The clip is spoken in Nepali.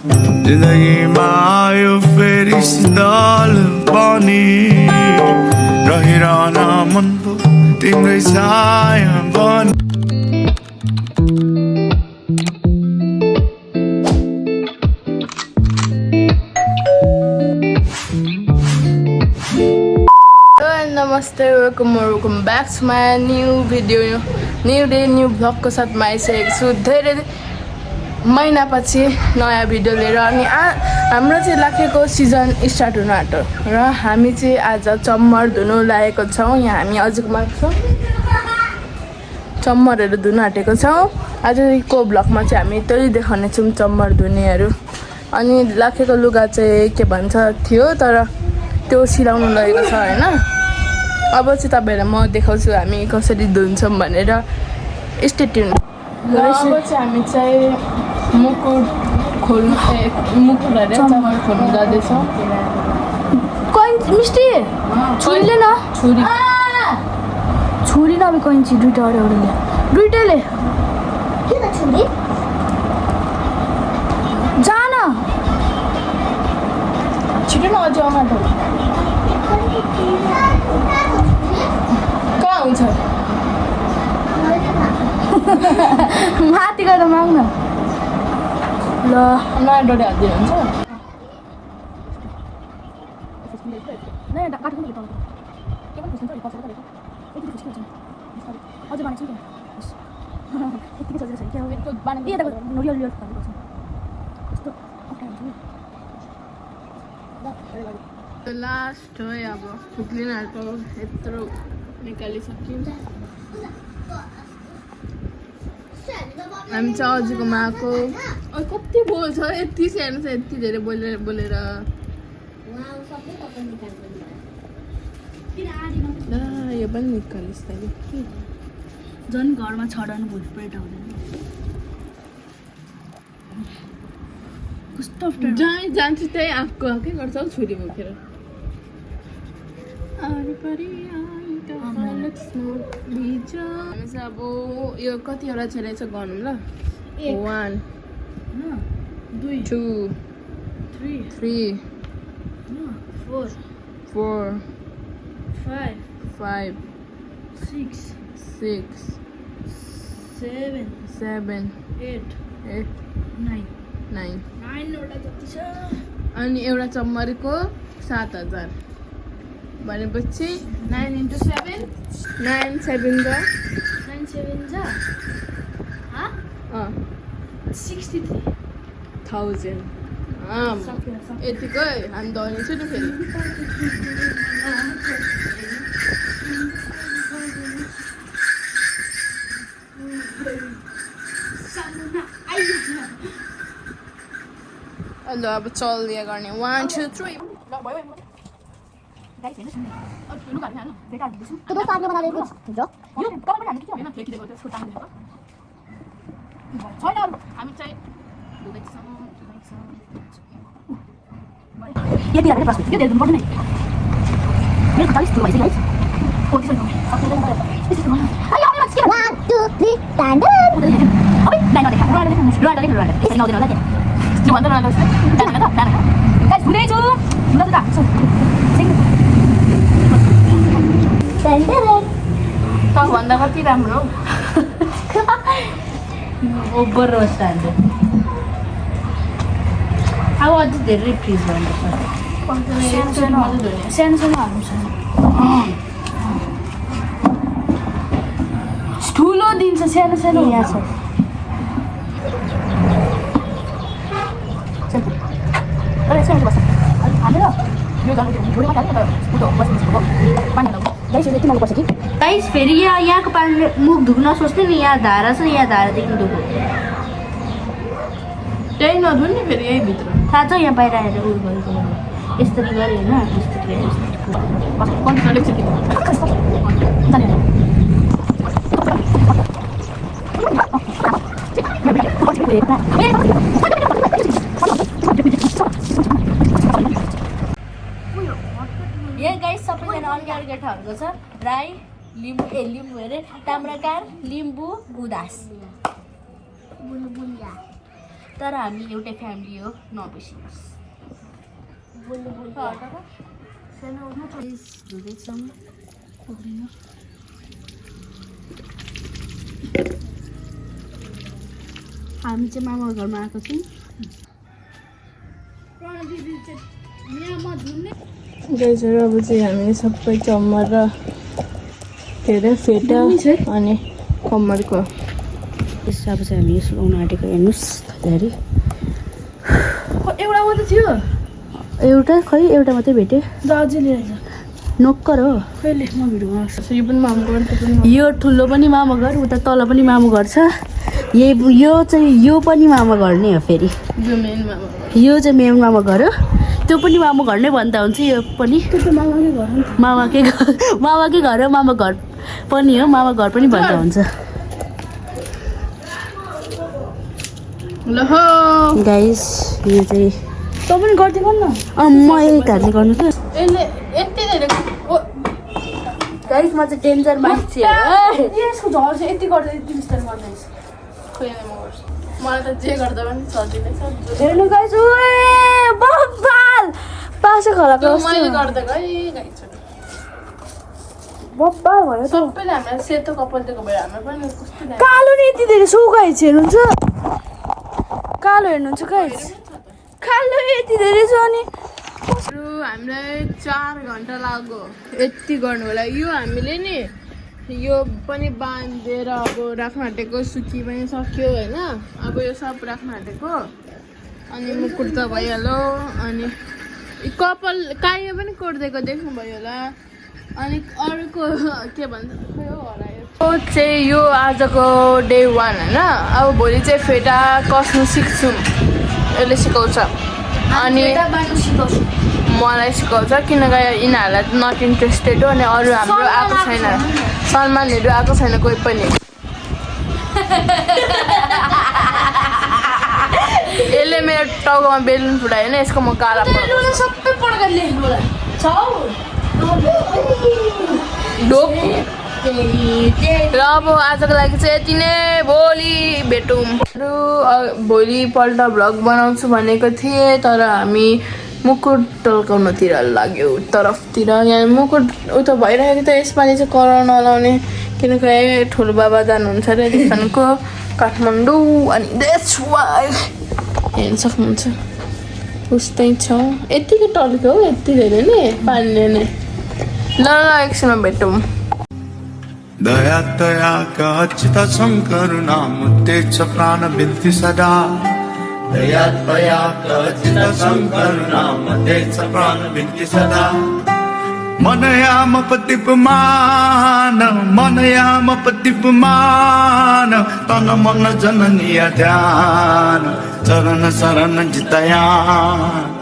जिन्दगीमा आयो फेरि शीतल पनि रहिरहन मन पो तिम्रै छाया बनी नमस्ते welcome back to my new video new day new भ्लगको साथमा आइसकेको छु धेरै महिनापछि नयाँ भिडियो लिएर अनि हाम्रो चाहिँ लाखेको सिजन स्टार्ट हुन आँट्यो र हामी चाहिँ आज चम्मर धुनु लागेको छौँ। यहाँ हामी अझैको छौँ चम्मरहरू धुन आँटेको छौँ। आजको भ्लगमा चाहिँ हामी त्यही देखाउने छौँ चम्मर धुनेहरू। अनि लाखेको लुगा चाहिँ के भन्छ थियो तर त्यो सिलाउनु लगेको छ होइन। अब चाहिँ तपाईँहरूलाई म देखाउँछु हामी कसरी धुन्छौँ भनेर। Stay tune. अब चाहिँ हामी चाहिँ मुकुट खोल्नु मुकुटहरू चम्मर खोल्नु जाँदैछौँ। मिस्टी छुरीले न छुरी नभए कैँची दुइटा एउटाले दुइटैले किन छुरी जान छिटो न अझै आउन त कहाँ हुन्छ माथि गएर माग्न ल नयाँ डोरी हालिदिनु हुन्छ। लास्ट हो अब फुक्लिनहरूको यत्रो निकालिसक्यौँ। हामी चाहिँ अझैकोमा आएको कति बोल्छ यति सानो छ यति धेरै बोलेर यो पनि निकालिस् तैँले झन् घरमा छडाउनु भुटपेट आउँदैन कस्तो जहाँ जान्छु त्यही आँकको के गर्छ हौ छुरी बोकेर। हामी चाहिँ अब यो कतिवटा चाहिँ छ गनौँ ल। 1 2 3 4 5 6 7 7 8 8 9 9 9वटा जति छ। अनि एउटा चम्मरको 7000 भनेपछि 9 × 7 9 7 जा 9 7 जा 63,000 यतिकै हामी धनी छु नि फेरि। ल अब चल्दिया गर्ने 1 2 3 यति राखेर प्रश्न यो धेरै दिनु पर्दैन मेरो 40 ठुलो भइसक्यो है ओ त्यसो भने अयो 1 2 3 टान्डन ओइ लाइन देखा रुवाले त्यसै नदिनु होला के त्यो भन्दा न गाइस हुँदै छु हुँदा त टान्डन त भन्दा कति राम्रो ओभर रोस्ट हाल्छ अब अझै धेरै फ्रिज गर्नुपर्छ सानो हाल्नु छ ठुलो दिन्छ सानो यहाँ छ गाइस फेरि यहाँको पानीले मुख धुक्न सोच्ने नि यहाँ धारा छ यहाँ धारादेखि धुक्नु त्यही नधुन नि फेरि यही भित्र थाहा छ यहाँ बाहिर आएर उयो गरेको यस्तरी गऱ्यो होइन यस्तरी यहाँ गाइस सबैजना अर्कै ठाउँको छ राई लिम्बू लिम्बू अरे ताम्राकार लिम्बू गुदास तर हामी एउटै फ्यामिली हो नबिर्सिनुहोस् धुँदैछौँ हामी चाहिँ मामा घरमा आएको छौँ गाइजहरू अब चाहिँ हामी सबै चम्मर र के अरे फेटा अनि कम्मरको अब चाहिँ हामी सुलाउनु आँटेको हेर्नुहोस् धेरै एउटा मात्रै थियो एउटा खै एउटा मात्रै भेटेँ दाजुले आएछ नोक्कर हो कहिले म भिडियोमा आएको यो पनि मामु घर त्यो पनि यो ठुलो पनि मामा घर उता तल पनि मामा घर छ यो चाहिँ यो पनि मामा घर नै हो फेरि यो मेन मामु घर यो चाहिँ मेन मामा घर हो त्यो पनि मामा घर नै भन्दा हुन्छ यो पनि त्यो त मामाकै घर हो नि त मामाकै घर हो मामा घर पनि हो मामा घर पनि भन्दा हुन्छ ल हो गाइस यो चाहिँ त पनि गरिदिनु न म यही काट्ने गर्नु त यसले यति धेरै गाइस म चाहिँ डेन्जर मान्छे हो यसको झर चाहिँ यति गर्दा यति बिस्तारै गर्दैछ खोइ नै म गर्छु मलाई त जे गर्दा पनि सजिलै छ हेर्नु गाइस ओए बब्बाल पासे खलाको मैले गरिदिएको है गाइस बब्बाल भयो सबैले हामीलाई सेतो कपाल दिएको भएर हाम्रो पनि कस्तो दामी। कालो नि यति धेरै सुगाइछ हेर्नुहुन्छ कालो हेर्नुहुन्छ गाइस कालो यति धेरै छ अनि हामीलाई 4 घन्टा लाग्यो यति गर्नुको लागि यो हामीले नि यो पनि बाँधेर अब राख्न आँटेको सुकी पनि सक्यो होइन अब यो सब राख्न आँटेको अनि मुकुट त भइहाल्यो अनि कपाल कायो पनि कोर्दिएको देख्नुभयो होला अनि अर्को के भन्छ खोइ हो होला यो चाहिँ यो आजको डे 1 होइन अब भोलि चाहिँ फेटा कस्नु सिक्छु यसले सिकाउँछ अनि मलाई सिकाउँछ किनकि यिनीहरूलाई नट इन्ट्रेस्टेड हो अनि अरू हाम्रो आएको छैन सलमानहरू आएको छैन कोही पनि यसले मेरो टाउकोमा बेलुन फुटायो होइन यसको म काला सबै पड्का लेख्नु ढोक र अब आजको लागि चाहिँ यति नै भोलि भेटौँ भोलिपल्ट भ्लग बनाउँछु भनेको थिएँ तर हामी मुकुट टल्काउनतिर लाग्यो तरफतिर यहाँ मुकुट उता भइरहेको त यसपालि चाहिँ कराउन नलाउने किनकि ठुलो बाबा जानुहुन्छ अरे देखिनको काठमाडौँ अनि द्याट्स वाइ हेर्न सक्नुहुन्छ उस्तै छ यतिकै टल्क्यो हौ यति धेरै नै पानीले नै ल एकछिनमा भेटौँ दया तया कचित शङ्करुणामुत्तेच प्राणबिन्ति सदा दया तया कचित शङ्करुणामुत्तेच प्राणबिन्ति सदा मनयामपतिपमान तन मन जननीय ध्यान चरण शरण जितयान